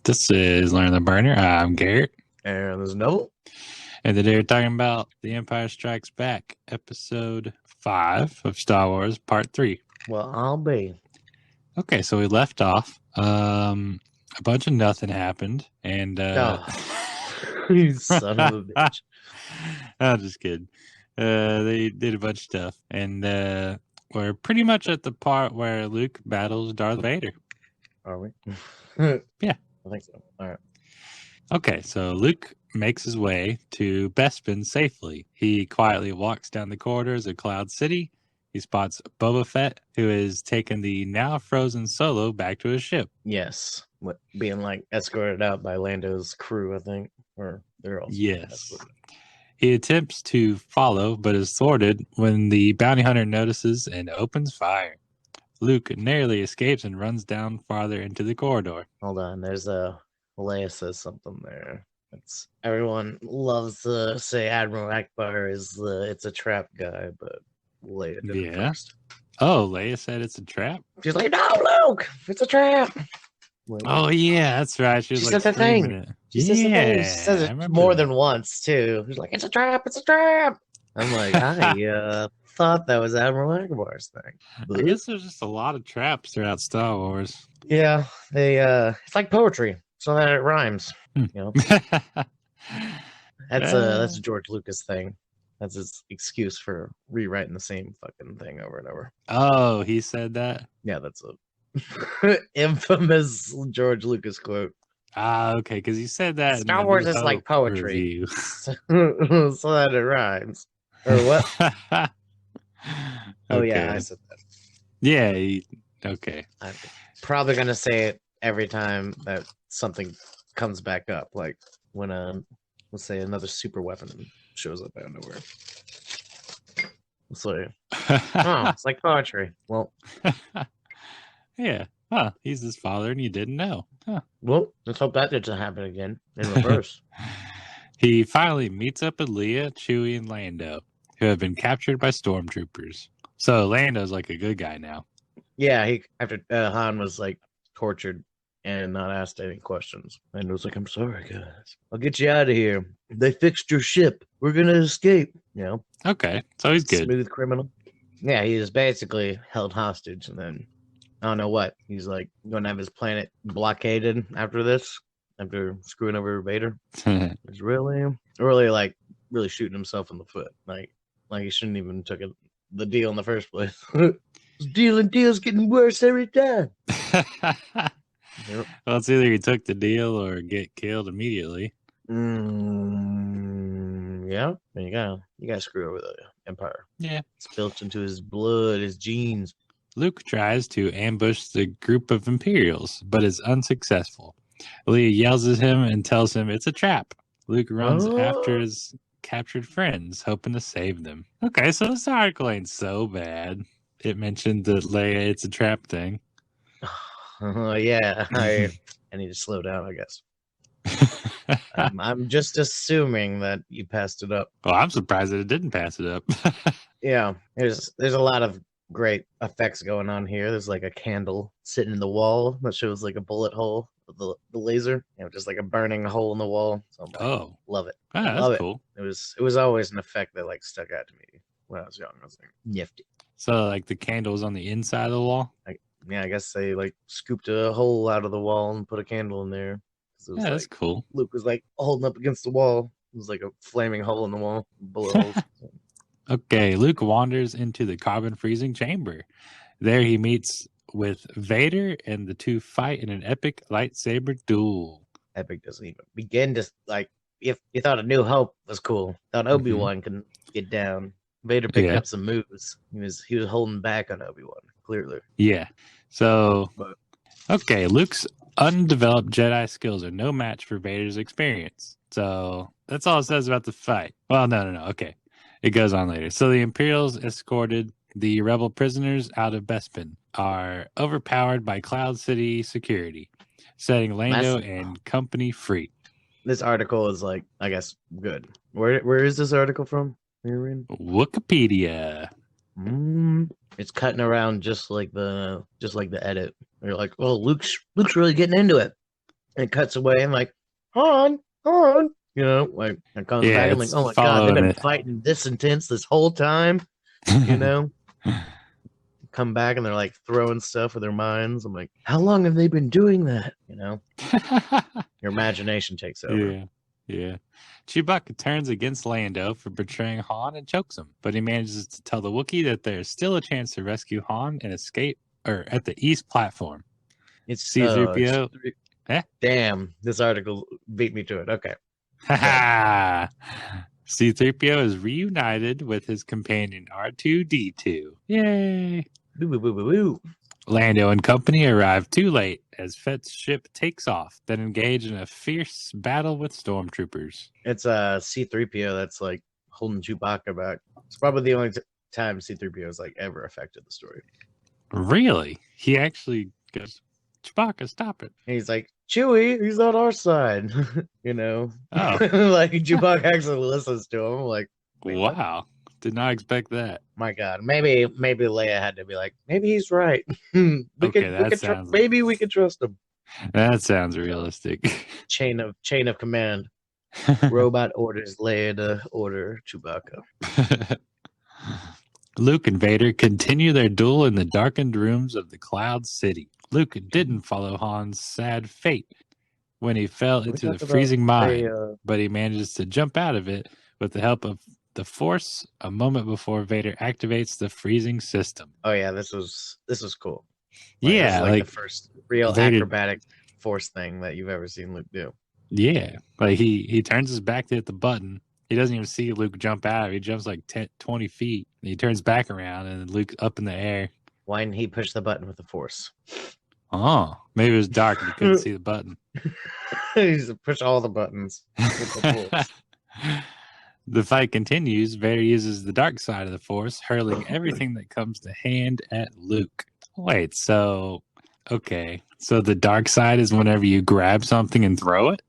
This is Learn the Burner. I'm Garrett. And there's Noble. And today we're talking about The Empire Strikes Back, Episode 5 of Star Wars, Part 3. Well, I'll be. Okay, so we left off. A bunch of nothing happened. And, You son of a bitch. I'm just kidding. They did a bunch of stuff. And we're pretty much at the part where Luke battles Darth Vader. Are we? Yeah. I think so. All right. Okay, so Luke makes his way to Bespin safely. He quietly walks down the corridors of Cloud City. He spots Boba Fett, who has taken the now frozen Solo back to his ship. Yes. Being like escorted out by Lando's crew, I think. Or they're all. Yes. He attempts to follow, but is thwarted when the bounty hunter notices and opens fire. Luke narrowly escapes and runs down farther into the corridor. Hold on. There's Leia says something there. Everyone loves to say Admiral Akbar it's a trap guy, but Leia did it first. Oh, Leia said it's a trap? She's like, no, Luke, it's a trap. Oh, yeah, that's right. She said the thing. She says the thing. She says it more than once, too. She's like, it's a trap, it's a trap. I'm like, I thought that was Admiral Akbar's thing. I guess there's just a lot of traps throughout Star Wars. Yeah, it's like poetry, so that it rhymes. You know, that's a George Lucas thing. That's his excuse for rewriting the same fucking thing over and over. Oh, he said that? Yeah, that's a infamous George Lucas quote. Okay, because you said that. Star Wars is like poetry, so that it rhymes. Or what? Oh yeah, I said that. Yeah. Okay. I'm probably gonna say it every time that something comes back up, like when let's say another super weapon shows up out of nowhere. It's like, it's like poetry. Well, yeah. Huh. He's his father, and you didn't know. Huh. Well, let's hope that doesn't happen again in reverse. He finally meets up with Leia, Chewie, and Lando, who have been captured by stormtroopers. So Lando's like a good guy now. Yeah, after Han was like tortured and not asked any questions, and was like, "I'm sorry, guys. I'll get you out of here. They fixed your ship. We're gonna escape." You know. Okay, so he's good. Smooth criminal. Yeah, he was basically held hostage, and then I don't know what he's like going to have his planet blockaded after this, after screwing over Vader. He's really like really shooting himself in the foot, like he shouldn't even took the deal in the first place. Deal's getting worse every time. Yep. Well, it's either he took the deal or get killed immediately. Yeah, you gotta screw over the Empire. Yeah, it's built into his blood, his genes. Luke tries to ambush the group of Imperials, but is unsuccessful. Leia yells at him and tells him it's a trap. Luke runs after his captured friends, hoping to save them. Okay, so this article ain't so bad. It mentioned the Leia it's a trap thing. Yeah, I need to slow down, I guess. I'm just assuming that you passed it up. Well, I'm surprised that it didn't pass it up. Yeah, there's a lot of great effects going on here. There's like a candle sitting in the wall that shows like a bullet hole with the laser, just like a burning hole in the wall. So love it. That's cool. It was always an effect that like stuck out to me when I was young. I was like, nifty. So like the candle was on the inside of the wall? Yeah, I guess they like scooped a hole out of the wall and put a candle in there. Yeah, that's cool. Luke was like holding up against the wall. It was like a flaming hole in the wall. Bullet holes. Okay, Luke wanders into the carbon freezing chamber. There he meets with Vader, and the two fight in an epic lightsaber duel. Epic doesn't even begin to like. If you thought A New Hope was cool, thought Obi-Wan can get down. Vader picked up some moves. He was holding back on Obi-Wan, clearly. Yeah. So, okay, Luke's undeveloped Jedi skills are no match for Vader's experience. So that's all it says about the fight. Well, no. Okay. It goes on later. So the Imperials escorted the rebel prisoners out of Bespin, are overpowered by Cloud City security, setting Lando and company free. This article is like, I guess, good. Where is this article from? Wikipedia. It's cutting around just like the edit. You're like, well, Luke's really getting into it. And it cuts away and like, Han, Han, you know, like it comes Yeah, back and like, it's oh my god, they've following been it. fighting this intense this whole time, you know. Come back and they're like throwing stuff with their minds. I'm like, how long have they been doing that? You know, your imagination takes over. Yeah, yeah. Chewbacca turns against Lando for betraying Han and chokes him, but he manages to tell the Wookiee that there's still a chance to rescue Han and escape, or at the East platform. It's C-3PO. Eh? Damn, this article beat me to it. Okay. Haha. C-3PO is reunited with his companion R2-D2. Yay! Boo, boo, boo, boo, boo. Lando and company arrive too late as Fett's ship takes off, then engage in a fierce battle with stormtroopers. It's a C-3PO that's like holding Chewbacca back. It's probably the only time C-3PO has like ever affected the story. Really? He actually goes, Chewbacca, stop it. And he's like, Chewie, he's on our side. You know? Oh. Like Chewbacca actually listens to him. Like, wait, what? Wow. Did not expect that. My God, maybe Leia had to be like, maybe he's right. Okay, maybe we could trust him. That sounds realistic. Chain of command. Robot orders Leia to order Chewbacca. Luke and Vader continue their duel in the darkened rooms of the Cloud City. Luke didn't follow Han's sad fate when he fell into the freezing mine, but he manages to jump out of it with the help of the Force a moment before Vader activates the freezing system. Oh yeah, this was cool. Yeah, like the first real Vader, acrobatic Force thing that you've ever seen Luke do. Yeah, like he turns his back to hit the button. He doesn't even see Luke jump out. He jumps like 20 feet. And he turns back around and Luke's up in the air. Why didn't he push the button with the Force? Oh, maybe it was dark and he couldn't see the button. He used to push all the buttons with the Force. The fight continues. Vader uses the dark side of the Force, hurling everything that comes to hand at Luke. Wait, so the dark side is whenever you grab something and throw it?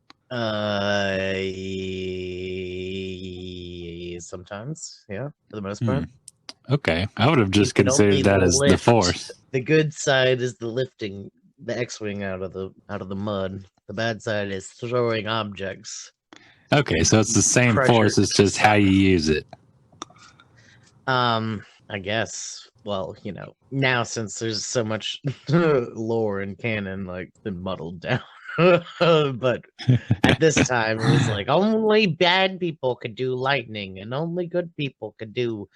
Sometimes, yeah, for the most part. Okay, I would have just considered that as the Force. The good side is the lifting the X-wing out of the mud. The bad side is throwing objects. Okay, so it's the same Force. It's just how you use it. I guess. Well, you know, now since there's so much lore and canon, like, been muddled down. But at this time, it was like only bad people could do lightning, and only good people could do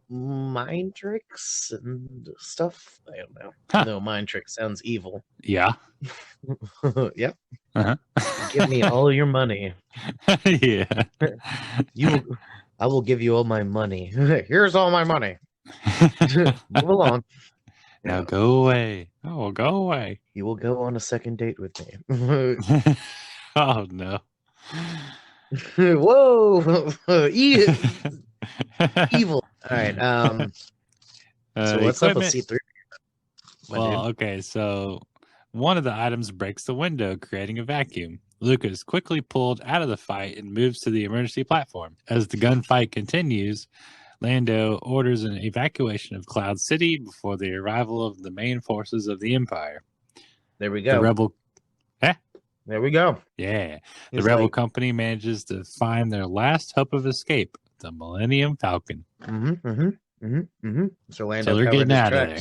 mind tricks and stuff. I don't know. Huh. No, mind trick sounds evil. Yeah. Yep. Uh-huh. Give me all your money. Yeah. I will give you all my money. Here's all my money. Move along. Now go away. Oh, go away. You will go on a second date with me. Oh no. Whoa. Evil. All right. So what's up with C3? Well, okay, so one of the items breaks the window, creating a vacuum. Luke is quickly pulled out of the fight and moves to the emergency platform. As the gunfight continues, Lando orders an evacuation of Cloud City before the arrival of the main forces of the Empire. There we go. The rebel... There we go. Yeah. The rebel company manages to find their last hope of escape, the Millennium Falcon. So Lando they're getting out of there.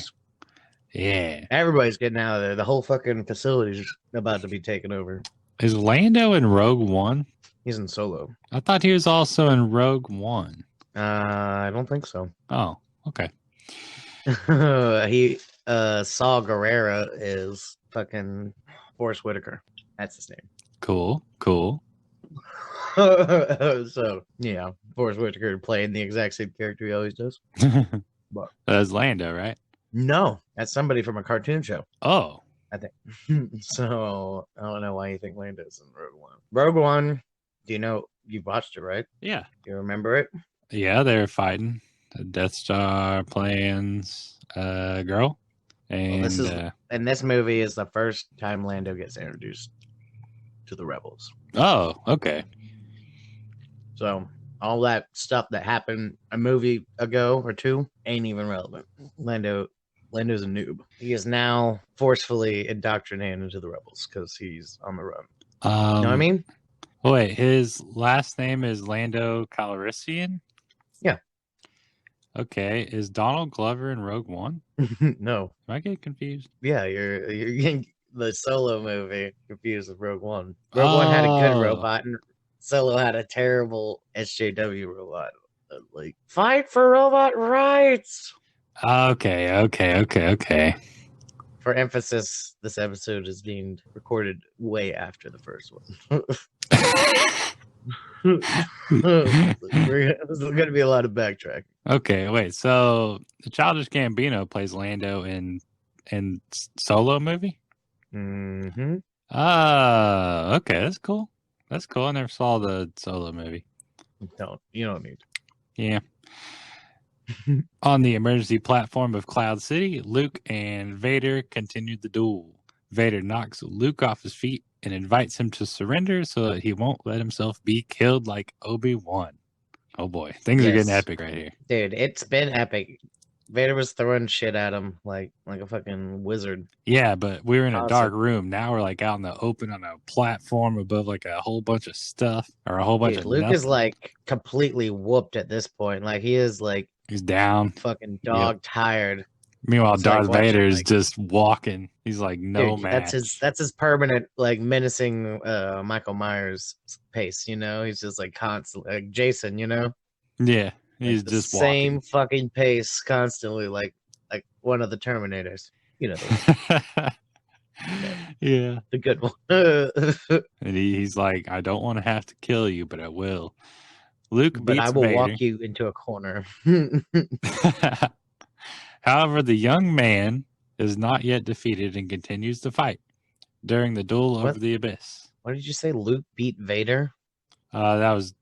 Yeah. Everybody's getting out of there. The whole fucking facility's about to be taken over. Is Lando in Rogue One? He's in Solo. I thought he was also in Rogue One. I don't think so. Oh, okay. He Saw Gerrera is fucking Forrest Whitaker. That's his name. Cool. So yeah, Forrest Whitaker playing the exact same character he always does. But that's Lando, right? No, that's somebody from a cartoon show. Oh, I think. So I don't know why you think Lando's in Rogue One. Rogue One. Do you know you've watched it, right? Yeah. Do you remember it? Yeah, they were fighting. The Death Star plans girl. And and this movie is the first time Lando gets introduced to the rebels. Oh, okay. So all that stuff that happened a movie ago or two ain't even relevant. Lando Lando's a noob. He is now forcefully indoctrinated into the rebels because he's on the run. You know what I mean? Wait, his last name is Lando Calrissian? Yeah. Okay, is Donald Glover in Rogue One? No. Am I getting confused? Yeah, you're getting the Solo movie confused with Rogue One. Rogue One had a good robot, and Solo had a terrible SJW robot. Like, fight for robot rights. Okay. For emphasis, this episode is being recorded way after the first one. There's going to be a lot of backtracking. Okay, wait. So the Childish Gambino plays Lando in Solo movie? Mm-hmm. Okay, that's cool. That's cool. I never saw the Solo movie. You don't need to. Yeah. On the emergency platform of Cloud City, Luke and Vader continued the duel. Vader knocks Luke off his feet and invites him to surrender so that he won't let himself be killed like Obi-Wan. Oh boy, things are getting epic right here. Dude, it's been epic. Vader was throwing shit at him like a fucking wizard. Yeah, but we were in a dark room. Now we're like out in the open on a platform above like a whole bunch of stuff or a whole bunch of Luke nothing. is like completely whooped at this point. Like he is like he's down, fucking dog tired. Meanwhile, Darth Vader is just walking. He's like no match. That's his permanent like menacing Michael Myers pace. You know, he's just like constant like Jason. You know. Yeah. He's like just the same fucking pace constantly, like one of the Terminators. You know, yeah, the good one. And he's like, I don't want to have to kill you, but I will. Luke but beats I will Vader. walk you into a corner. However, the young man is not yet defeated and continues to fight during the duel over the abyss. What did you say? Luke beat Vader? That was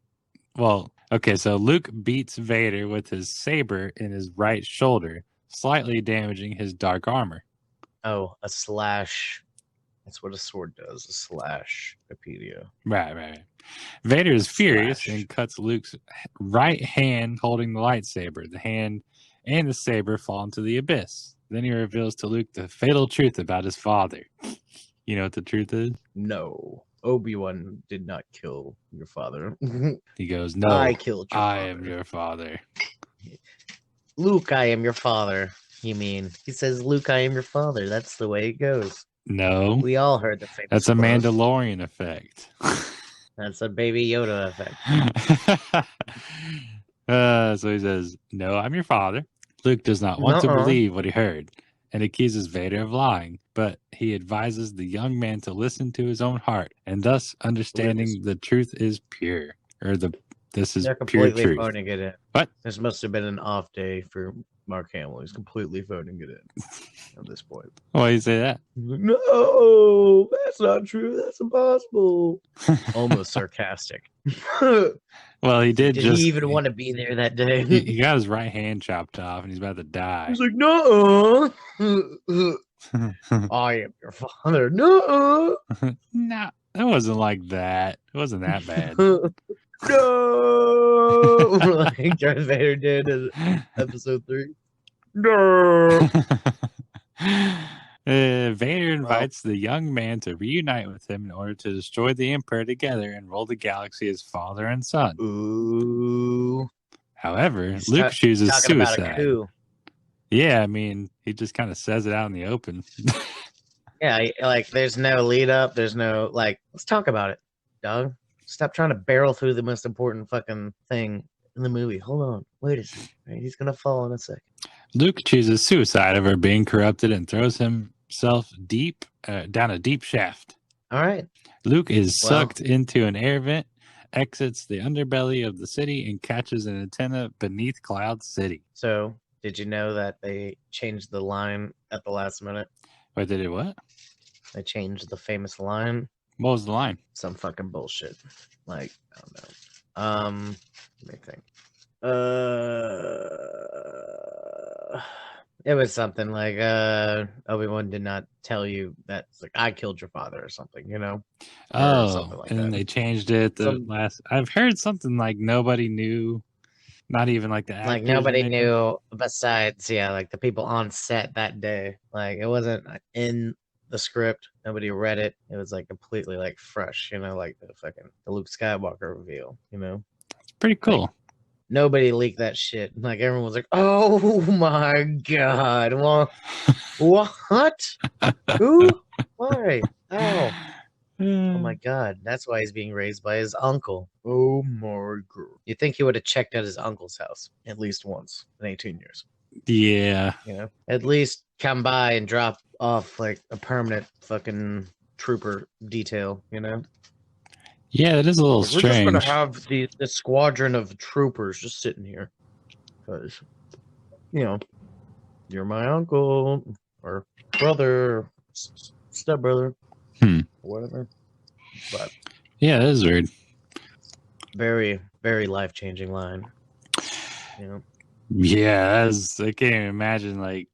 okay, so Luke beats Vader with his saber in his right shoulder, slightly damaging his dark armor. Oh, a slash. That's what a sword does, a slash. Wikipedia. Right. Vader is furious and cuts Luke's right hand holding the lightsaber. The hand and the saber fall into the abyss. Then he reveals to Luke the fatal truth about his father. You know what the truth is? No. Obi-Wan did not kill your father. He goes, no, I killed your father. I am your father. Luke, I am your father. You mean? He says, Luke, I am your father. That's the way it goes. No. We all heard the famous That's a Mandalorian effect. That's a Baby Yoda effect. So he says, no, I'm your father. Luke does not want to believe what he heard and accuses Vader of lying, but he advises the young man to listen to his own heart, and thus understanding the truth is pure, or this is pure truth. Phoning it in. What? This must have been an off day for Mark Hamill. He's completely phoning it in at this point. Why do you say that? No, that's not true. That's impossible. Almost sarcastic. Well, he did he even want to be there that day? He got his right hand chopped off, and he's about to die. He's like, no. I am your father. No. No, it wasn't like that. It wasn't that bad. No. Like Darth Vader did in episode 3. No. Vader invites the young man to reunite with him in order to destroy the Emperor together and rule the galaxy as father and son. Ooh. However, Luke chooses suicide. About a coup. Yeah, I mean, he just kind of says it out in the open. Yeah, like there's no lead up. There's no like. Let's talk about it, dog. Stop trying to barrel through the most important fucking thing in the movie. Hold on, wait a second. Right, he's gonna fall in a second. Luke chooses suicide over being corrupted and throws himself deep down a deep shaft. All right. Luke is sucked into an air vent, exits the underbelly of the city, and catches an antenna beneath Cloud City. So, did you know that they changed the line at the last minute? Wait, they did what? They changed the famous line. What was the line? Some fucking bullshit. Like, I don't know. Let me think. It was something like Obi-Wan did not tell you that it's like I killed your father or something, you know? Oh, like and then they changed it last. I've heard something like nobody knew Not even like the Like actors nobody knew? knew besides, yeah, like the people on set that day. Like it wasn't in the script. Nobody read it. It was like completely like fresh, like the Luke Skywalker reveal, Pretty Like cool. nobody leaked that shit. Like everyone was like, "Oh my god. Well, what? Who? Why? How?" Oh my god, that's why he's being raised by his uncle. Oh my god. You think he would have checked out his uncle's house at least once in 18 years? Yeah. At least come by and drop off like a permanent fucking trooper detail, Yeah, that is a little Like, we're just gonna strange. have the squadron of troopers just sitting here. Because, you're my uncle or brother, or stepbrother, whatever. But Yeah, that is weird. very, very life changing line. Yeah, I can't even imagine like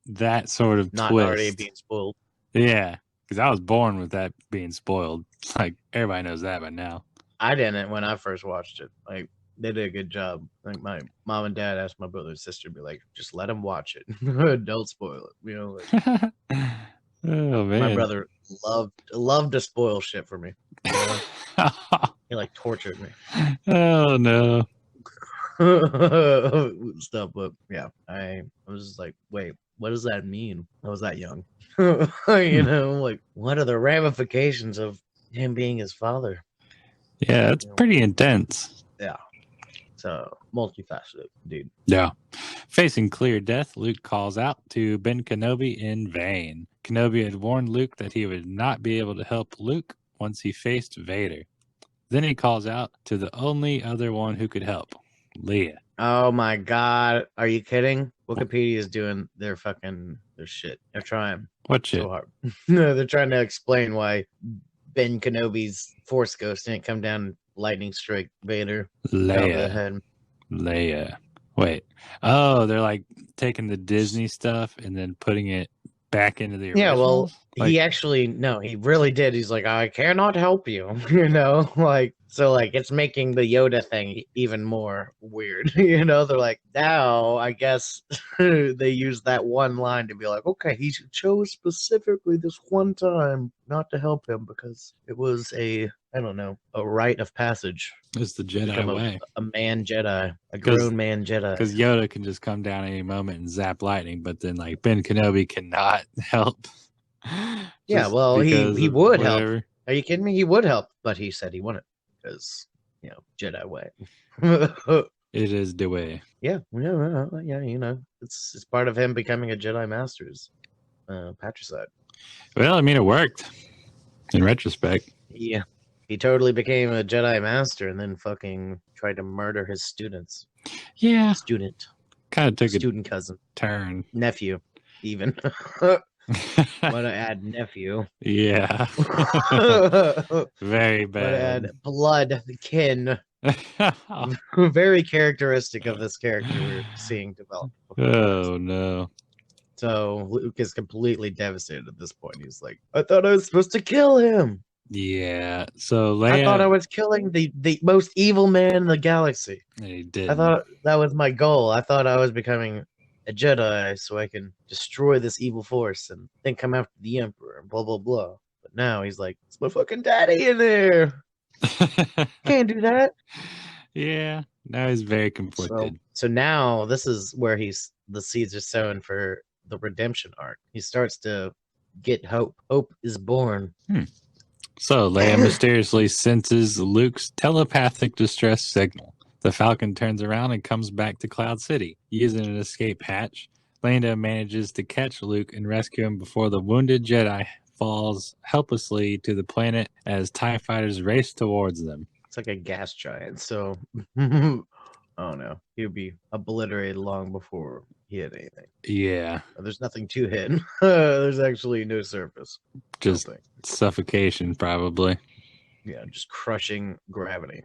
that sort of Not twist. already being spoiled. Yeah, because I was born with that being spoiled. Like everybody knows that by now. I didn't when I first watched it. Like they did a good job. Like my mom and dad asked my brother and sister to be like, just let him watch it. Don't spoil it. Oh man, my brother loved to spoil shit for me. He like tortured me. Oh no. Stuff, but yeah, I was just like, wait, what does that mean? I was that young. Like what are the ramifications of him being his father? Yeah, it's pretty intense. Yeah. So multifaceted, dude. Yeah. Facing clear death, Luke calls out to Ben Kenobi in vain. Kenobi had warned Luke that he would not be able to help Luke once he faced Vader. Then he calls out to the only other one who could help, Leia. Oh my god. Are you kidding? Wikipedia is doing their shit. They're trying What shit? so hard. They're trying to explain why Ben Kenobi's Force Ghost didn't come down and lightning strike Vader over the head. Leia. Wait. Oh, they're like taking the Disney stuff and then putting it back into the originals? Yeah, well, like, he really did. He's like, I cannot help you, so it's making the Yoda thing even more weird, They're like, now I guess they use that one line to be like, okay, he chose specifically this one time not to help him because it was a rite of passage. It's the Jedi way. A man Jedi, a grown man Jedi. Because Yoda can just come down any moment and zap lightning, but then like Ben Kenobi cannot help. Yeah, well, he would help. Are you kidding me? He would help, but he said he wouldn't because Jedi way. It is the way. Yeah, it's part of him becoming a Jedi Master's patricide. Well, I mean, it worked in retrospect. Yeah, he totally became a Jedi Master and then fucking tried to murder his students. Yeah, student. Kind of took student cousin, turn, nephew, even. Want to add nephew? Yeah, very bad. Add blood kin. Very characteristic of this character we're seeing develop. Oh no. So Luke is completely devastated at this point. He's like, I thought I was supposed to kill him. Yeah. So Leia, I thought I was killing the most evil man in the galaxy. He did. I thought that was my goal. I thought I was becoming a Jedi so I can destroy this evil force and then come after the Emperor and blah blah blah. But now he's like, it's my fucking daddy in there. Can't do that. Yeah. Now he's very conflicted. So now this is where the seeds are sown for the redemption arc. He starts to get hope. Hope is born. So Leia mysteriously senses Luke's telepathic distress signal. The Falcon turns around and comes back to Cloud City. Using an escape hatch, Lando manages to catch Luke and rescue him before the wounded Jedi falls helplessly to the planet as TIE fighters race towards them. It's like a gas giant, so oh no, he'd be obliterated long before he hit anything. Yeah. There's nothing to hit. There's actually no surface. Just suffocation, probably. Yeah, just crushing gravity.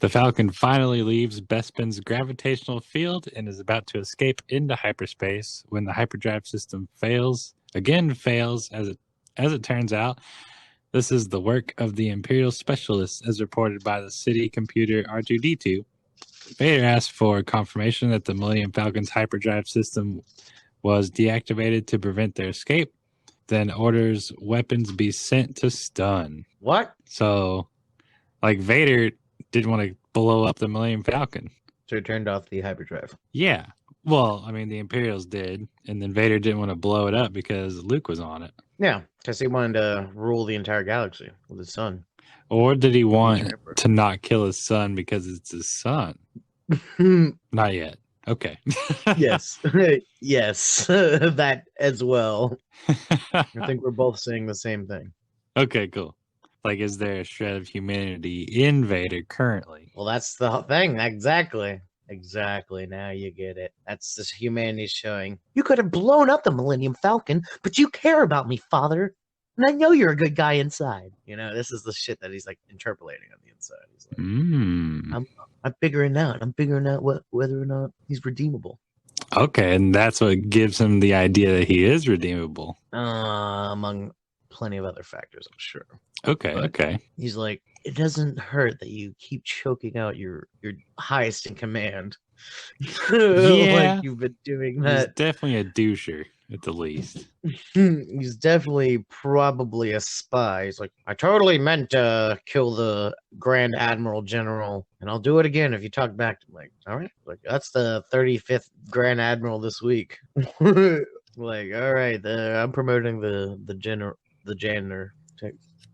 The Falcon finally leaves Bespin's gravitational field and is about to escape into hyperspace when the hyperdrive system fails. Again fails, as it turns out. This is the work of the Imperial specialists, as reported by the city computer R2-D2. Vader asks for confirmation that the Millennium Falcon's hyperdrive system was deactivated to prevent their escape, then orders weapons be sent to stun. What? So, like, Vader didn't want to blow up the Millennium Falcon. So he turned off the hyperdrive. Yeah. Well, I mean, the Imperials did, and then Vader didn't want to blow it up because Luke was on it. Yeah, because he wanted to rule the entire galaxy with his son. Or did he want to not kill his son because it's his son? Not yet. Okay. Yes. Yes. That as well. I think we're both saying the same thing. Okay, cool. Like, is there a shred of humanity in Vader currently? Well, that's the thing. Exactly. Exactly. Now you get it. That's this humanity showing. You could have blown up the Millennium Falcon, but you care about me, Father. And I know you're a good guy inside. You know, this is the shit that he's like interpolating on the inside. He's like, I'm figuring out. I'm figuring out whether or not he's redeemable. Okay, and that's what gives him the idea that he is redeemable. Among plenty of other factors, I'm sure. Okay, But okay. he's like, it doesn't hurt that you keep choking out your highest in command. Yeah. Like you've been doing He's that. definitely a doucher, at the least. He's definitely probably a spy. He's like, I totally meant to kill the Grand Admiral General, and I'll do it again if you talk back to me. Like, all right, like that's the 35th Grand Admiral this week. Like, all right, I'm promoting the janitor to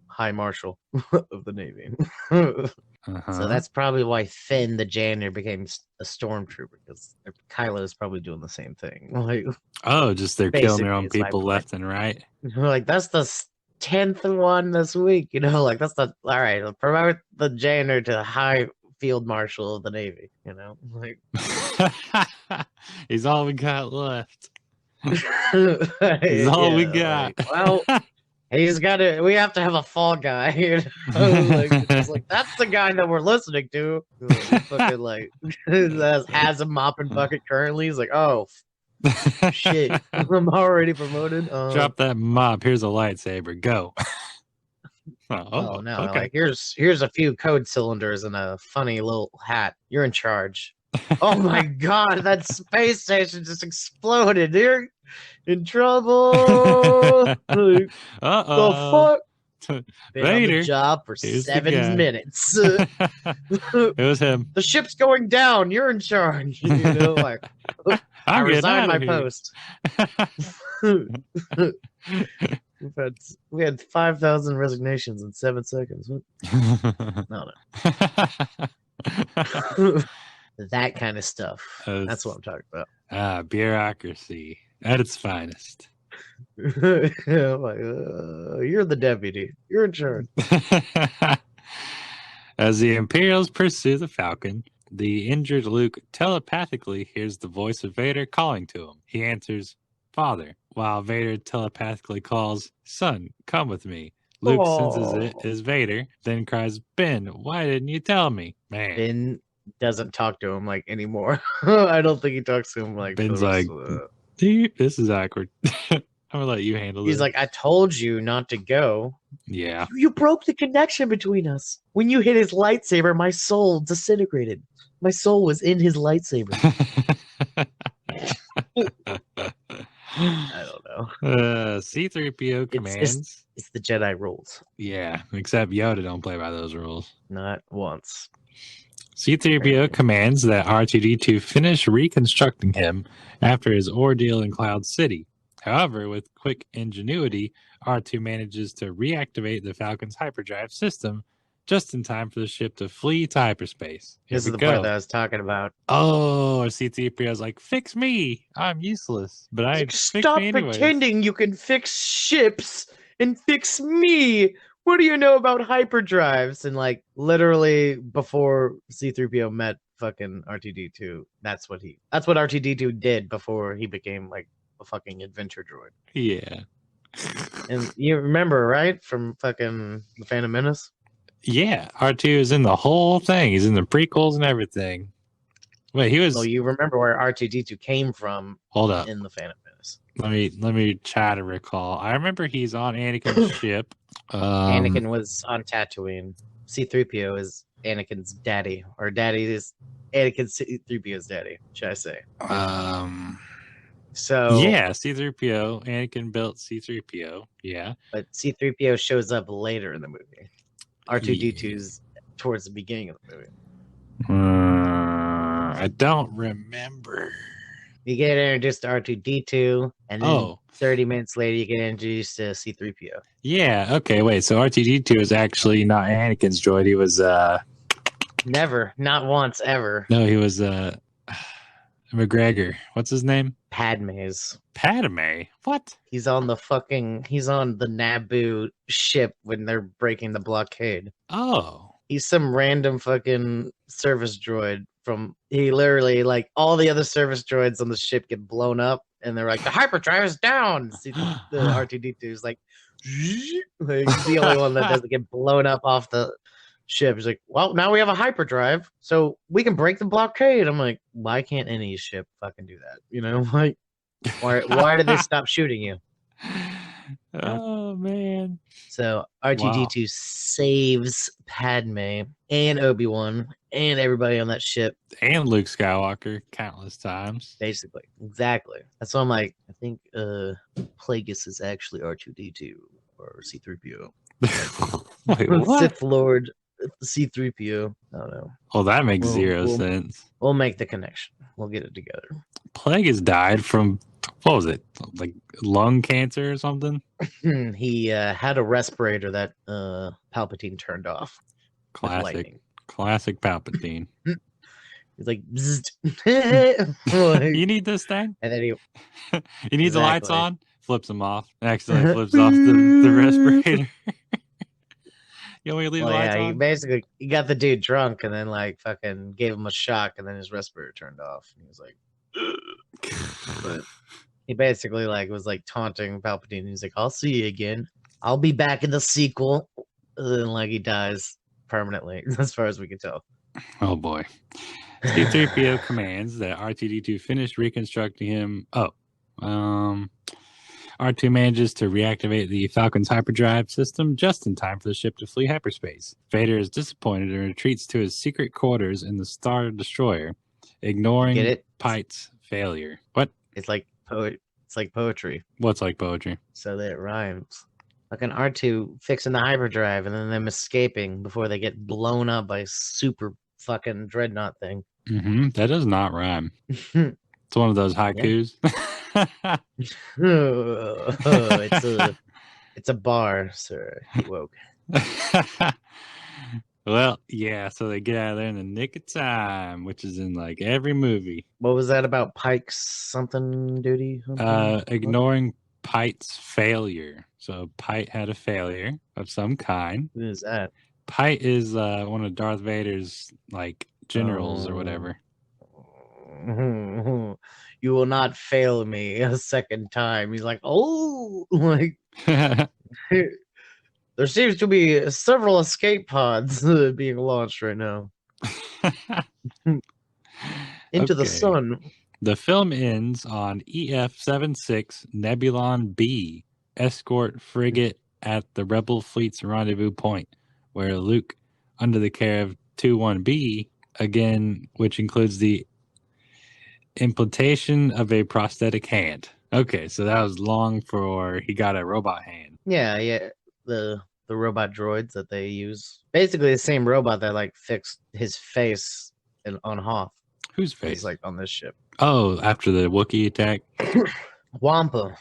High Marshal of the Navy. So that's probably why Finn, the janitor, became a stormtrooper, because Kylo is probably doing the same thing. Like, oh, just they're killing their own basically, it's my people point. left and right. Like that's the 10th one this week. You know, like that's the all right. Promote the janitor to High Field Marshal of the Navy. You know, like He's all we got left. He's yeah, all we got. like, well, he's got to. We have to have a fall guy. You know? Like, it's like that's the guy that we're listening to. Like, fucking like has a mopping bucket currently. He's like, oh shit, I'm already promoted. Drop that mop. Here's a lightsaber. Go. Oh no! Okay. Like here's a few code cylinders and a funny little hat. You're in charge. Oh my god! That space station just exploded. You're in trouble. Like, Uh-oh. the fuck? Been Vader. on the job for Here's the guy. 7 minutes. It was him. The ship's going down. You're in charge. You know, like I I'm getting resigned out my of post. We had 5,000 resignations in 7 seconds. here. No. That kind of stuff. That's what I'm talking about. Bureaucracy at its finest. I'm like, you're the deputy. You're in charge. As the Imperials pursue the Falcon, the injured Luke telepathically hears the voice of Vader calling to him. He answers, Father, while Vader telepathically calls, Son, come with me. Luke senses it as Vader, then cries, Ben, why didn't you tell me? Man. Ben doesn't talk to him like anymore. I don't think he talks to him like Ben's like, dude, this is awkward. I'm gonna let you handle it. He's like, I told you not to go. Yeah. You broke the connection between us. When you hit his lightsaber, my soul disintegrated. My soul was in his lightsaber. I don't know. C-3PO commands. It's the Jedi rules. Yeah, except Yoda don't play by those rules. Not once. C-3PO commands that R2-D2 finish reconstructing him after his ordeal in Cloud City. However, with quick ingenuity, R2 manages to reactivate the Falcon's hyperdrive system just in time for the ship to flee to hyperspace. This is the part that I was talking about. Oh, C-3PO's like, fix me. I'm useless. But I stop pretending you can fix ships and fix me. What do you know about hyperdrives? And like literally before C-3PO met fucking R2-D2, that's what R2-D2 did before he became like a fucking adventure droid. Yeah. And you remember, right? From fucking The Phantom Menace? Yeah, R2 is in the whole thing. He's in the prequels and everything. Wait, he was. Well, you remember where R2-D2 came from? Hold up. In The Phantom Menace. Let me try to recall. I remember he's on Anakin's ship. Anakin was on Tatooine. C-3PO is Anakin's daddy, or daddy is Anakin C-3PO's daddy, should I say? So Yeah, C-3PO. Anakin built C-3PO. Yeah. but C-3PO shows up later in the movie. R2-D2's towards the beginning of the movie. I don't remember. You get introduced to R2-D2, and then 30 minutes later, you get introduced to C-3PO. Yeah. Okay. Wait. So R2-D2 is actually not Anakin's droid. He was Never, not once, ever. No, he was McGregor. What's his name? Padme's. Padme. What? He's on the Naboo ship when they're breaking the blockade. Oh. He's some random fucking service droid he literally, like, all the other service droids on the ship get blown up, and they're like, the hyperdrive is down. See, the R2-D2 is like he's the only one that doesn't get blown up off the ship. He's like, well, now we have a hyperdrive, so we can break the blockade. I'm like, why can't any ship fucking do that? You know, like, why did they stop shooting you? Oh man. So R2-D2 saves Padme and Obi-Wan and everybody on that ship. And Luke Skywalker countless times. Basically. Exactly. That's why I'm like, I think Plagueis is actually R2-D2 or C-3PO. Wait, what? Sith Lord C-3PO. I don't know. Well, that makes zero sense. We'll make the connection. We'll get it together. Plagueis died from, what was it? Like lung cancer or something? He had a respirator that Palpatine turned off. Classic Palpatine. He's like, you need this thing? And then he needs the lights on, flips them off, accidentally flips off the respirator. You want me to leave the lights on? He got the dude drunk and then like fucking gave him a shock and then his respirator turned off. And he was like, but he basically like was like taunting Palpatine. He's like, I'll see you again. I'll be back in the sequel. And then like he dies permanently, as far as we can tell. Oh boy. C-3PO commands that R2-D2 finish reconstructing him. R2 manages to reactivate the Falcon's hyperdrive system just in time for the ship to flee hyperspace. Vader is disappointed and retreats to his secret quarters in the Star Destroyer, ignoring Pite's failure. What? It's like poetry. What's like poetry? So that it rhymes. Like an R2 fixing the hyperdrive and then them escaping before they get blown up by super fucking dreadnought thing. Mm-hmm. That does not rhyme. It's one of those haikus. It's a bar, sir. You woke. Well, yeah, so they get out of there in the nick of time, which is in like every movie. What was that about Pike's something duty? Ignoring Pite's failure. So Pite had a failure of some kind. Who is that? Pite is one of Darth Vader's like generals or whatever. You will not fail me a second time. He's like, oh, like there seems to be several escape pods being launched right now into the sun. The film ends on EF-76 Nebulon B, escort frigate at the Rebel fleet's rendezvous point, where Luke, under the care of 21B, again, which includes the implantation of a prosthetic hand. Okay, so that was long for he got a robot hand. Yeah. The robot droids that they use. Basically the same robot that like fixed his face on Hoth. Whose face? He's like on this ship. Oh, after the Wookiee attack? Wampa.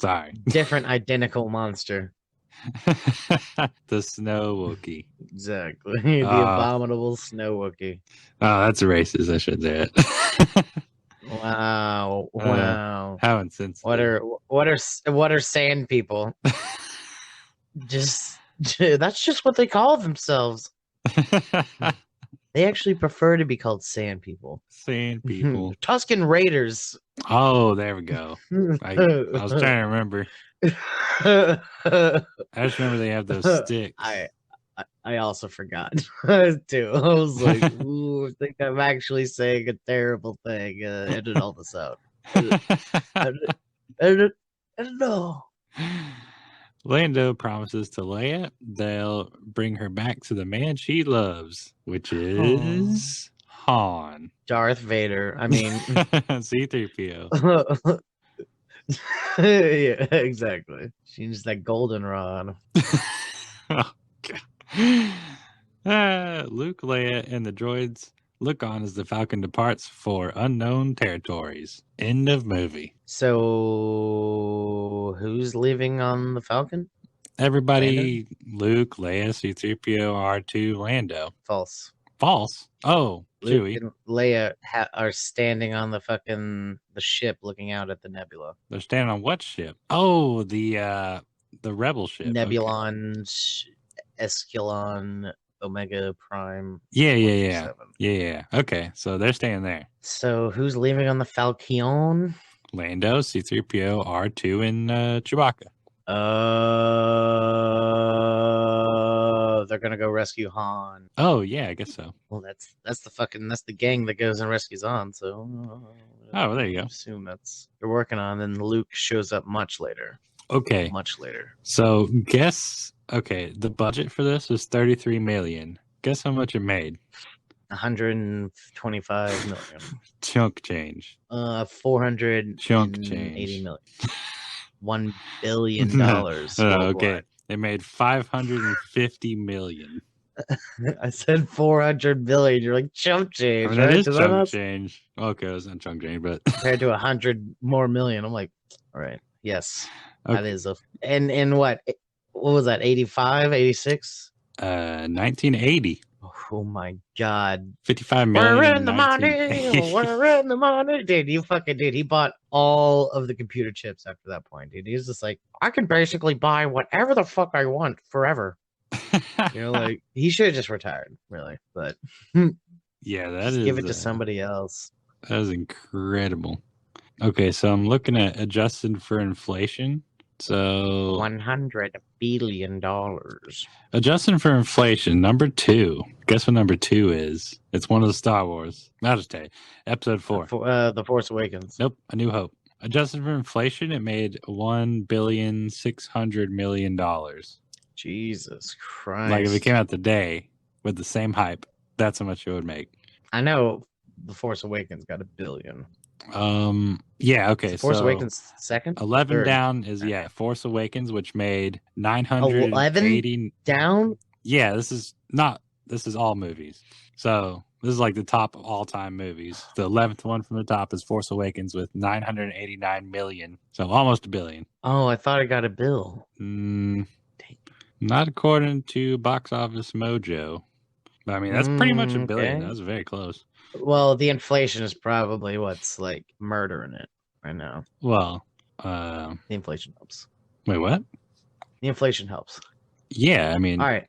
Sorry. Different identical monster. The snow Wookiee. Exactly. The abominable snow Wookiee. Oh, that's racist. I should say it. Wow. How insensitive. What are sand people? That's just what they call themselves. They actually prefer to be called sand people. Sand people. Tusken Raiders. Oh, there we go. I was trying to remember. I just remember they have those sticks. I also forgot too. I was like, ooh, I think I'm actually saying a terrible thing. Edit all this out. I don't know. Lando promises to Leia they'll bring her back to the man she loves, which is Han. Darth Vader. I mean, C-3PO. yeah, exactly. She needs that goldenrod. Oh, God. Luke, Leia, and the droids look on as the Falcon departs for unknown territories. End of movie. So, who's leaving on the Falcon? Everybody, Luke, Leia, C-3PO, R2, Lando. False. False? Oh, Luke Chewie. and Leia are standing on the ship looking out at the nebula. They're standing on what ship? Oh, the rebel ship. Nebulon, Escalon, Omega Prime. Yeah. Okay, so they're staying there. So who's leaving on the Falcon? Lando, C-3PO, R2, and Chewbacca. They're gonna go rescue Han. Oh yeah, I guess so. Well, that's the gang that goes and rescues Han. So well, there you go. I assume that's they're working on. Then Luke shows up much later. Okay, much later. So guess. Okay, the budget for this was $33 million. Guess how much it made? 125 million. Chunk change. 480 Chunk change. million. $1 billion. Okay, it made 550 million. I said 400 billion. You're like chunk change. I mean, right? That is chunk change. Okay, it's not chunk change, but compared to 100 more million, I'm like, all right, yes, that is and what was that? 85, 86? 1980. Oh my God. 55 million. We're in the money. We're in the money. Dude, he bought all of the computer chips after that point, dude. He was just like, I can basically buy whatever the fuck I want forever. Like he should have just retired, really. But yeah, give it to somebody else. That is incredible. Okay, so I'm looking at adjusted for inflation. So $100 billion. Adjusting for inflation, number 2. Guess what number 2 is? It's one of the Star Wars. I'll just tell you. Episode 4. The Force Awakens. Nope. A New Hope. Adjusted for inflation, it made $1,600,000,000. Jesus Christ! Like if it came out today with the same hype, that's how much it would make. I know the Force Awakens got $1 billion. Yeah, okay. Force Awakens second? 11 down is Force Awakens, which made 980 down? Yeah, this is all movies. So this is like the top all-time movies. The 11th one from the top is Force Awakens with 989 million. So almost $1 billion. Oh, I thought it got a bill. Not according to Box Office Mojo. I mean, that's pretty much $1 billion. That was very close. Well, the inflation is probably what's like murdering it right now. Well, the inflation helps. Wait, what? The inflation helps. Yeah, I mean. All right.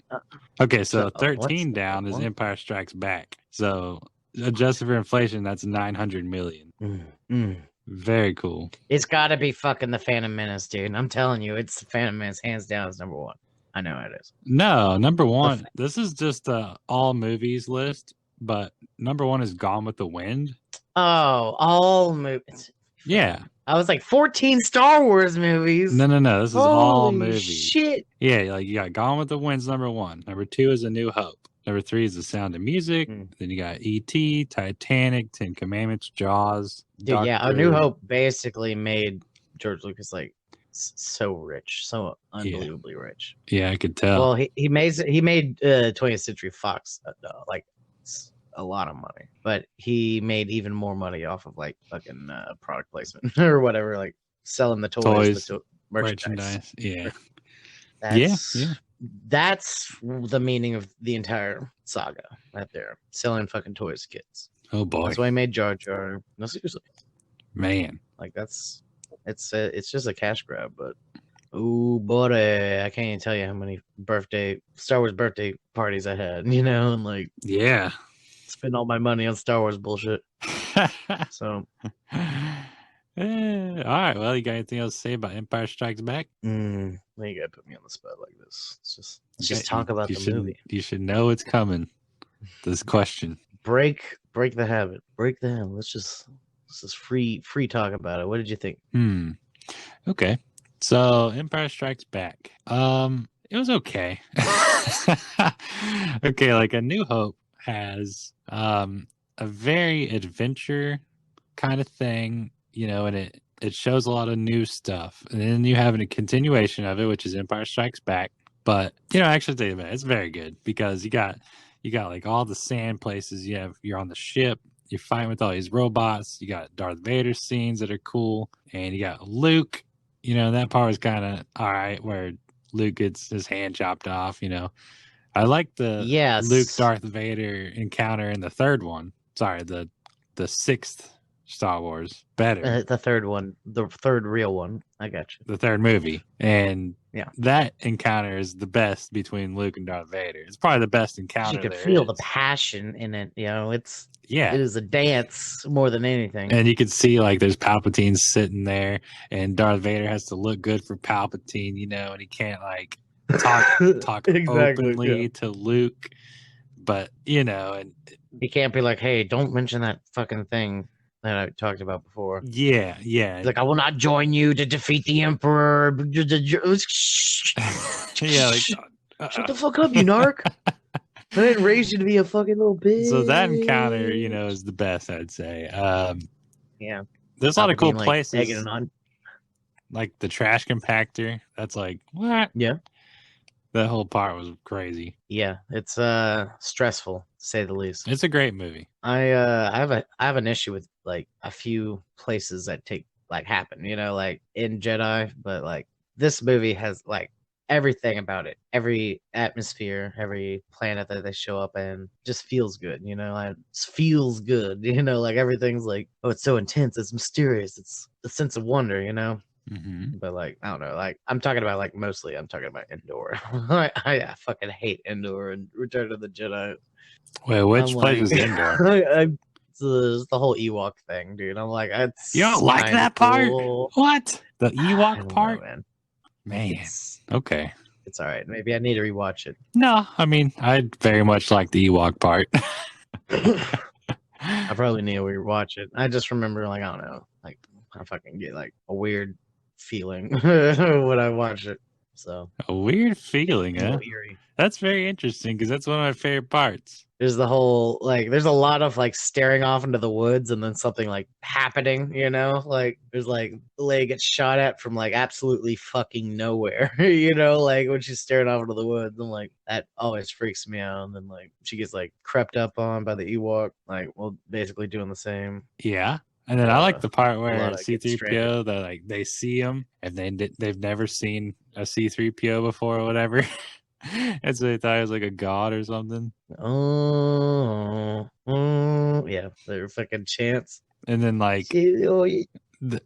Okay, so 13 down is Empire Strikes Back. So adjusted for inflation, that's 900 million. Very cool. It's got to be fucking the Phantom Menace, dude. I'm telling you, it's the Phantom Menace, hands down, is number 1. I know it is. No, number 1. This is just all movies list. But number 1 is Gone with the Wind. Oh, all movies. Yeah. I was like 14 Star Wars movies. No. This is all movies. Shit. Yeah, like you got Gone with the Wind's number 1. Number 2 is A New Hope. Number 3 is The Sound of Music. Then you got E.T., Titanic, 10 Commandments, Jaws. Dude, A New Hope basically made George Lucas like so rich, so unbelievably rich. Yeah, I could tell. Well, he made 20th Century Fox like a lot of money, but he made even more money off of like fucking product placement or whatever, like selling the toys. Merchandise. Yeah. That's the meaning of the entire saga right there. Selling fucking toys to kids. Oh boy. That's why he made Jar Jar. No, seriously. Man. Like it's just a cash grab, but oh boy, I can't even tell you how many Star Wars birthday parties I had, and like spend all my money on Star Wars bullshit. So all right, well, you got anything else to say about Empire Strikes Back? You gotta put me on the spot like this. Let's just talk about the movie. You should know it's coming. This question. Break the habit. Break the habit. Let's just free talk about it. What did you think? Okay. So Empire Strikes Back. It was okay. Okay, like A New Hope has a very adventure kind of thing, and it shows a lot of new stuff. And then you have a continuation of it, which is Empire Strikes Back. But actually, tell you about it, it's very good because you got like all the sand places. You're on the ship. You're fighting with all these robots. You got Darth Vader scenes that are cool, and you got Luke. That part was kind of all right, where Luke gets his hand chopped off. I like the Luke Yes. Darth Vader encounter in the third one. Sorry, the sixth Star Wars better. The third one, the third real one. I got you. The third movie, and Yeah. that encounter is the best between Luke and Darth Vader. It's probably the best encounter. You can there feel is. the passion in it. It Yeah, is a dance more than anything. and you can see like there's Palpatine sitting there, and Darth Vader has to look good for Palpatine, and he can't like talk Exactly, openly to Luke, but and you can't be like, "Hey, don't mention that fucking thing that I talked about before." yeah, Like, I will not join you to defeat the Emperor. yeah, Shut the fuck up, you narc. I didn't raise you to be a fucking little bitch. So that encounter, is the best, I'd say. Yeah, there's a lot of cool Palpatine, places, egging it on. like the trash compactor. That's like what? Yeah, That whole part was crazy. yeah, it's stressful to say the least. It's a great movie. I have an issue with like a few places that happen, like in Jedi, but like this movie has like everything about it, every atmosphere, every planet that they show up in just feels good, like it feels good, like everything's like, oh, it's so intense, it's mysterious, it's a sense of wonder, Mm-hmm. But like I don't know, like I'm talking about like mostly I'm talking about Endor. I fucking hate Endor and Return of the Jedi. Wait, which I'm place like, is Endor? it's the whole Ewok thing, dude. I'm like, it's You don't like that part? cool. What? The I Ewok don't part? know, man. Man. It's Okay. all right. Maybe I need to rewatch it. No, I mean, I very much like the Ewok part. I probably need to rewatch it. I just remember, like, I don't know, like I fucking get like a weird feeling when I watch it. So A weird feeling, a huh? little eerie. That's very interesting because that's one of my favorite parts. There's the whole like there's a lot of like staring off into the woods and then something like happening, like there's like Leia gets shot at from like absolutely fucking nowhere, like when she's staring off into the woods. I'm like, that always freaks me out. And then like she gets like crept up on by the Ewok, like, well, basically doing the same. Yeah. And then I like the part a where lot of get C3PO, stranded. that like they see him and they've never seen a C3PO before or whatever. And so they thought he was like a god or something. Oh, yeah, they're fucking chance. And then like Oh, yeah.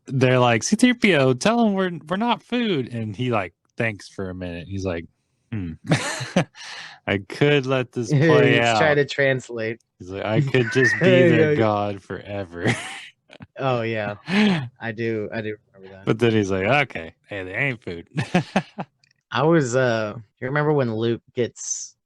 they're like, C3PO, tell him we're not food. And he like thinks for a minute. He's like, I could let this play He's out. trying to translate. He's like, I could just be their god forever. Oh yeah, I do remember that. But then he's like, okay, hey, they ain't food. I was you remember when Luke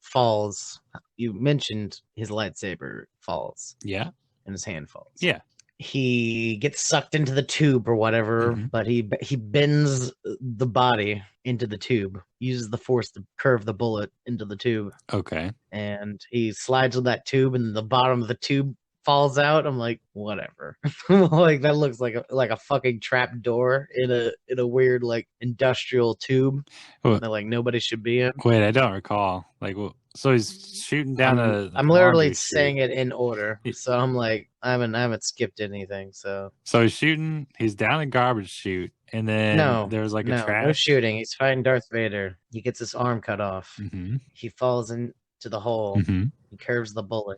falls? You mentioned his lightsaber falls. Yeah. And his hand falls. Yeah. He gets sucked into the tube or whatever, but he bends the body into the tube, uses the force to curve the bullet into the tube. Okay. And he slides with that tube, and the bottom of the tube falls out. I'm like, whatever. Like that looks like a fucking trap door in a weird like industrial tube that like nobody should be in. Wait, I don't recall. Like, so he's shooting down I'm literally saying it in order, so I'm like, I haven't skipped anything. So he's shooting. He's down a garbage chute, and then there's like a trash. No shooting. He's fighting Darth Vader. He gets his arm cut off. Mm-hmm. He falls into the hole. Mm-hmm. He curves the bullet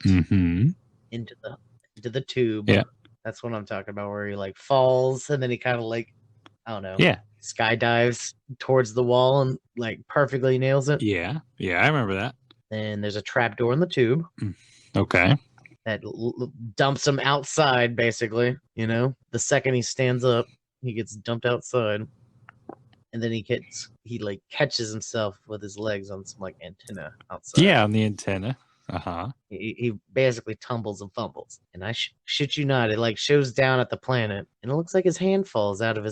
into the tube. Yeah, that's what I'm talking about. Where he like falls, and then he kind of like, I don't know. Yeah. Skydives towards the wall and like perfectly nails it. Yeah, I remember that. And there's a trap door in the tube. Okay. That dumps him outside, basically. The second he stands up, he gets dumped outside, and then he like catches himself with his legs on some like antenna outside. Yeah, on the antenna. Uh-huh. He basically tumbles and fumbles, and I shit you not, it like shows down at the planet, and it looks like his hand falls out of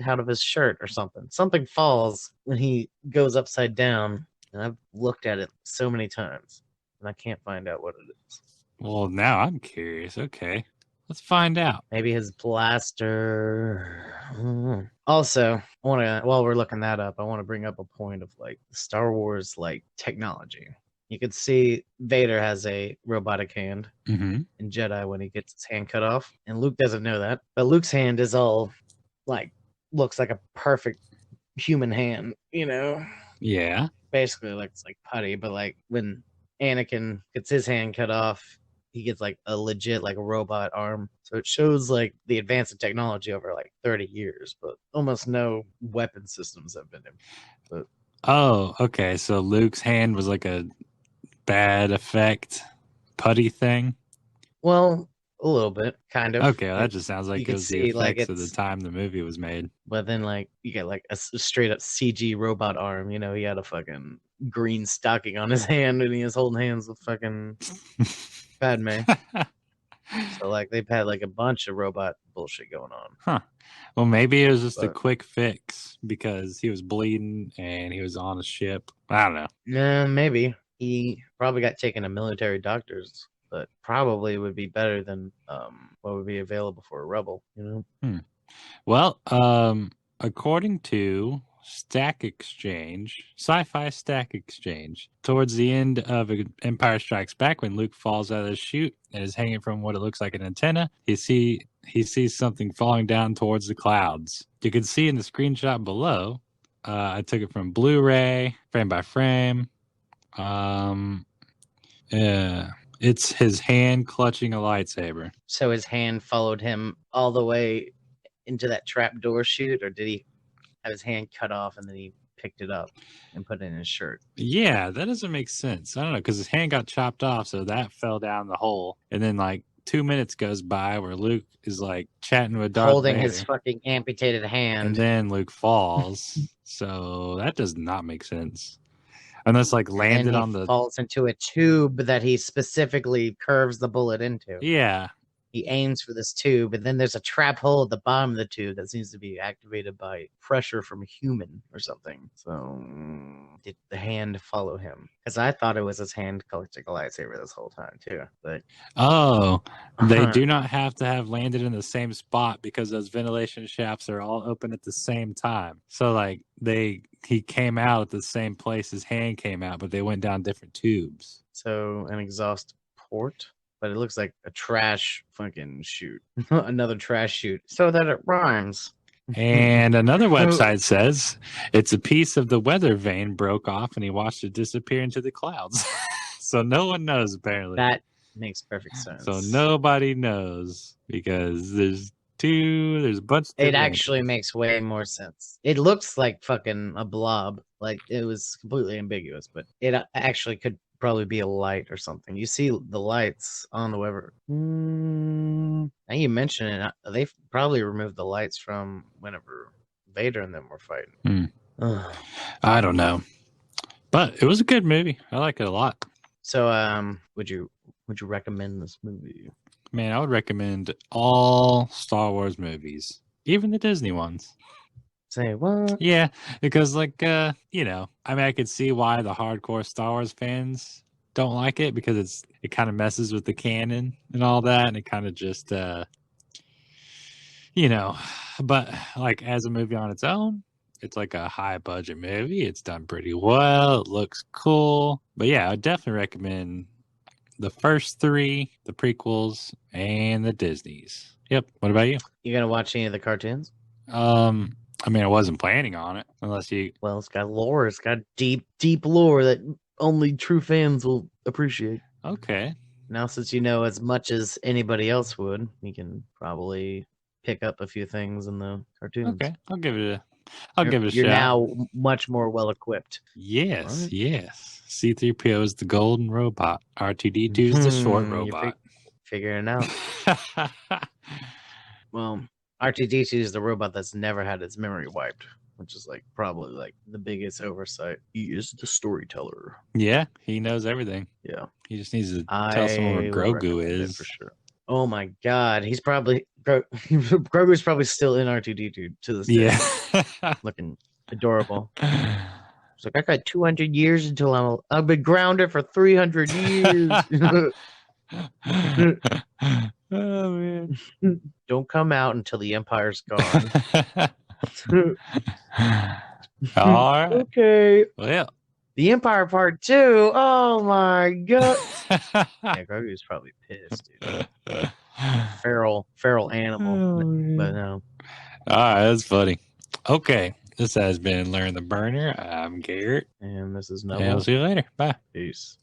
out of his shirt or something. Something falls when he goes upside down, and I've looked at it so many times, and I can't find out what it is. Well, now I'm curious. Okay. Let's find out. Maybe his blaster. Also, I want to while we're looking that up, I want to bring up a point of like Star Wars like technology. You could see Vader has a robotic hand Mm-hmm. in Jedi when he gets his hand cut off, and Luke doesn't know that. But Luke's hand is all like looks like a perfect human hand, you know. Yeah. Basically, looks like putty. But like when Anakin gets his hand cut off, he gets like a legit like a robot arm. So it shows like the advance of technology over like 30 years, but almost no weapon systems have been. But Oh, okay. So Luke's hand was like a bad effect putty thing. well, a little bit, kind of. Okay, well, that just sounds You like it can was the see, like, effects of the it's time the movie was made. but then like you get like a straight up CG robot arm. You know, he had a fucking green stocking on his hand, and he was holding hands with fucking Padme. So like they've had like a bunch of robot bullshit going on. Huh. Well, maybe it was just a But quick fix because he was bleeding and he was on a ship. I don't know. yeah, maybe he probably got taken to military doctors, but probably would be better than what would be available for a rebel. You know. Well, according to Stack Exchange, Sci-Fi Stack Exchange, towards the end of Empire Strikes Back, when Luke falls out of the chute and is hanging from what it looks like an antenna, he sees something falling down towards the clouds. You can see in the screenshot below. I took it from Blu-ray, frame by frame. It's his hand clutching a lightsaber. So his hand followed him all the way into that trapdoor chute, or did he have his hand cut off and then he picked it up and put it in his shirt? Yeah, that doesn't make sense. I don't know, because his hand got chopped off, so that fell down the hole. And then, like, 2 minutes goes by where Luke is, like, chatting with Darth Holding Vader, his fucking amputated and hand. then Luke falls. So that does not make sense. Unless, like, landed and he on the... falls into a tube that he specifically curves the bullet into. Yeah. He aims for this tube, and then there's a trap hole at the bottom of the tube that seems to be activated by pressure from a human or something. So, did the hand follow him? Because I thought it was his hand collecting a lightsaber this whole time, too. But Oh, they do not have to have landed in the same spot because those ventilation shafts are all open at the same time. So, like, he came out at the same place his hand came out, but they went down different tubes. So, an exhaust port? But it looks like a trash fucking chute. Another trash chute. So that it rhymes. And another website says it's a piece of the weather vane broke off and he watched it disappear into the clouds. So no one knows, apparently. That makes perfect sense. So nobody knows because there's a bunch of it actually makes way more sense. It looks like fucking a blob. Like it was completely ambiguous, but it actually could probably be a light or something. You see the lights on the Weber. Now you mention it, they probably removed the lights from whenever Vader and them were fighting. I don't know, but it was a good movie. I like it a lot. So, would you recommend this movie? Man, I would recommend all Star Wars movies, even the Disney ones. Say what? Yeah, because like I mean, I could see why the hardcore Star Wars fans don't like it because it kind of messes with the canon and all that, and it kind of just but like as a movie on its own, it's like a high budget movie. It's done pretty well. It looks cool. But yeah, I definitely recommend the first three, the prequels, and the Disneys. Yep. What about you? You gonna watch any of the cartoons? I mean, I wasn't planning on it unless you. Well, it's got lore. It's got deep, deep lore that only true fans will appreciate. Okay. Now, since you know as much as anybody else would, you can probably pick up a few things in the cartoons. Okay, I'll give it a shot. You're now much more well equipped. Yes, right. Yes. C-3PO is the golden robot. R2-D2 is the short robot. Figuring it out. Well, R2-D2 is the robot that's never had its memory wiped. which is like probably like the biggest oversight. He is the storyteller. Yeah, he knows everything. Yeah, He just needs to tell someone where would Grogu recommend it is. for sure. Oh my god, he's probably Grogu's probably still in R2D2 to this day, Yeah. looking adorable. It's like I got 200 years until I've been grounded for 300 years. Oh man. Don't come out until the Empire's gone. All right. Okay. Well. The Empire Part 2. Oh my god. Yeah, Grogu's probably pissed, dude. Feral animal. But no. All right, that's funny. Okay. This has been Learn the Burner. I'm Garrett. And this is And I'll Noble. see you later. Bye. Peace.